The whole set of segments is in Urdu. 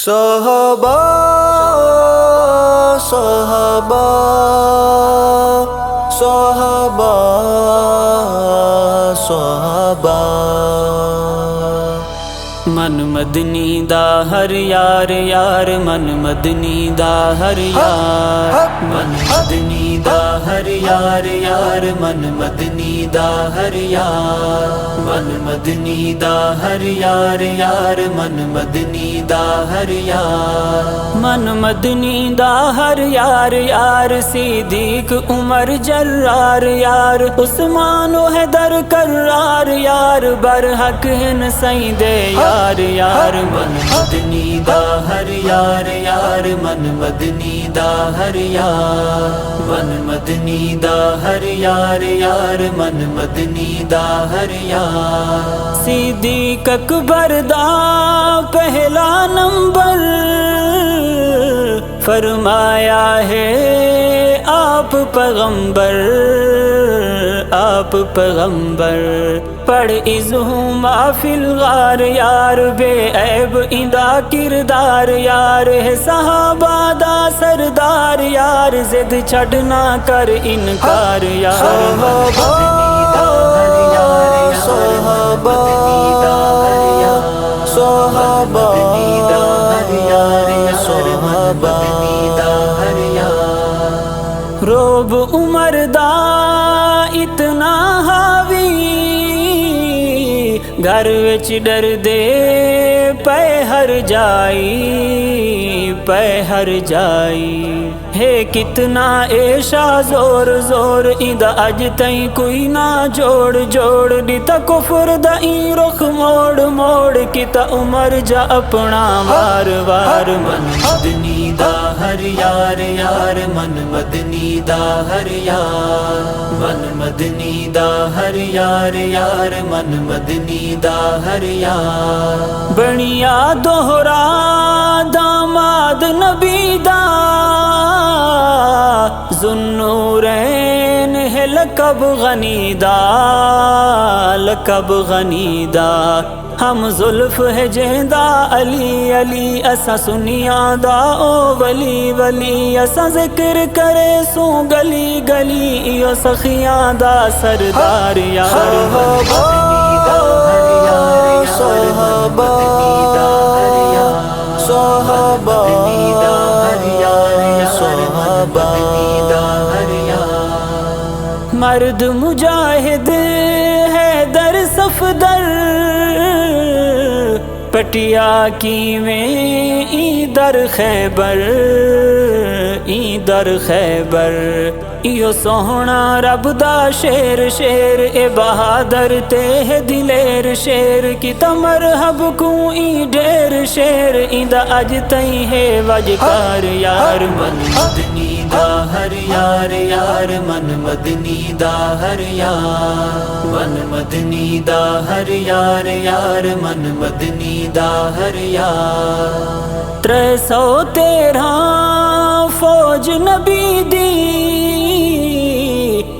صحابہ صحابہ صحابہ صحابہ من مدنی دا ہر یار یار من مدنی دا ہر یار من مدنی دا ہر یار یار من مدنی دا ہر یار من مدنی دا ہر یار یار من مدنی دا ہر یار من مدنی دا ہر یار یار صدیق عمر جرار یار عثمان و حیدر کرار یار برحق ہن سائیں دے یار یار من مدنی دا ہر یار یار من مدنی دا ہر یار من مدنی دا ہر یار یار من مدنی دا ہر یار صدیق اکبر دا پہلا نمبر فرمایا ہے آپ پیغمبر آپ پیغمبر پڑھ ازہوں ما فی الغار یار بے عیب اندا کردار یار ہے صحابہ دا سردار یار زد چھڑنا کر انکار یار صحابہ صحابہ صحابہ صحابہ روب عمر دا اتنا حاوی گھر وچ ڈر دے پے ہر جائی پے ہر جائی ہے کتنا ایشا زور زور ادا اج تائیں کوئی نہ جوڑ جوڑ دیتا کفر دا این رخ موڑ موڑ کتا عمر جا اپنا وار وار من مدنی دا ہر یار یار من مدنی دا ہر یار من مدنی دا ہر یار یار من مدنی دا ہر یار بنیا دوہرا داماد نبی دا ذوالنورین ہے لقب غنی دا لقب غنی دا ہم زلف ہے جہدا علی علی اسا سنیاں دا او ولی ولی اسا ذکر کرے سو گلی گلی ایو سخیاں دا سردار یار صحابہ صحابہ صحابہ مرد مجاہد ہے در صفدر پٹیا کی میں ای در خیبر ای در خیبر ایو سوہنا رب دا شیر شیر اے بہادر تے ہے دلیر شیر کی تمرحب کو ای ڈیر شیر ای دا اج تائیں ہے وجکار یار من مدنی دا ہر یار یار من مدنی دا ہر یار من مدنی دا ہر یار یار من مدنی دا ہر یار 313 فوج نبی دی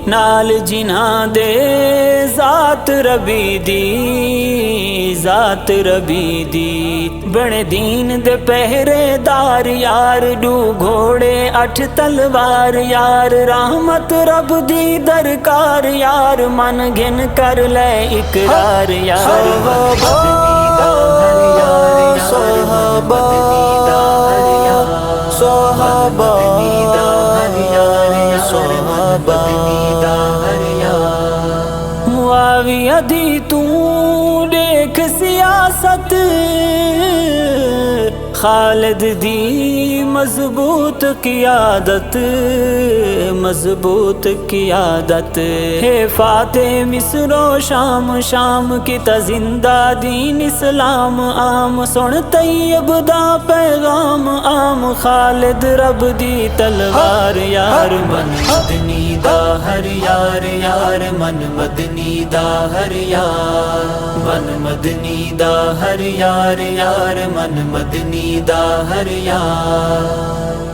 نال جنہ دے ذات ربی دی ذات ربی دی بڑے دین دے پہرے دار یار ڈو گھوڑے 8 تلوار یار رحمت رب دی درکار یار من گن کر لے اقرار یار صحابہ صحابہ صحابہ معاویہ دی تو دیکھ سیاست خالد دی مضبوط قیادت مضبوط قیادت ہے فاتح مصر و شام شام کی تا زندہ دین اسلام عام سن طیب دا پیغام عام خالد رب دی تلوار یار من مدنی دا ہر یار یار من مدنی دا ہر یار من مدنی دا ہر یار یار من مدنی دا ہر یار